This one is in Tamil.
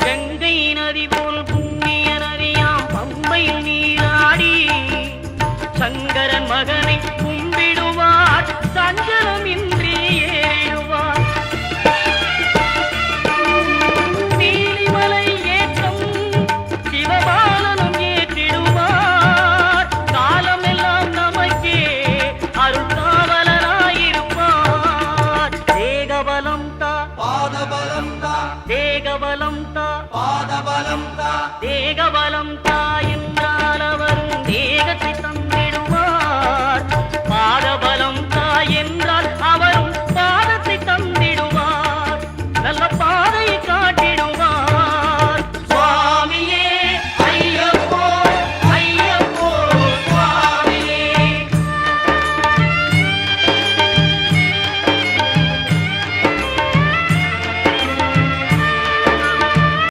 கங்கை நதி போல் புண்ணிய நதியாம் பம்பையில் நீராடி சங்கரன் மகனை கும்பிடுவார் சஞ்சலமின்றி ஏறிடுவார். நீலிமலை ஏற்றம் சிவபாலனும் ஏற்றிடுவார். காலமெல்லாம் நமக்கே அருள்காவலராயிருப்பார். தேகபலம் தா பாதபலம் தா தேகபலம் தா பாதபலம் தா தேகபலம் தாய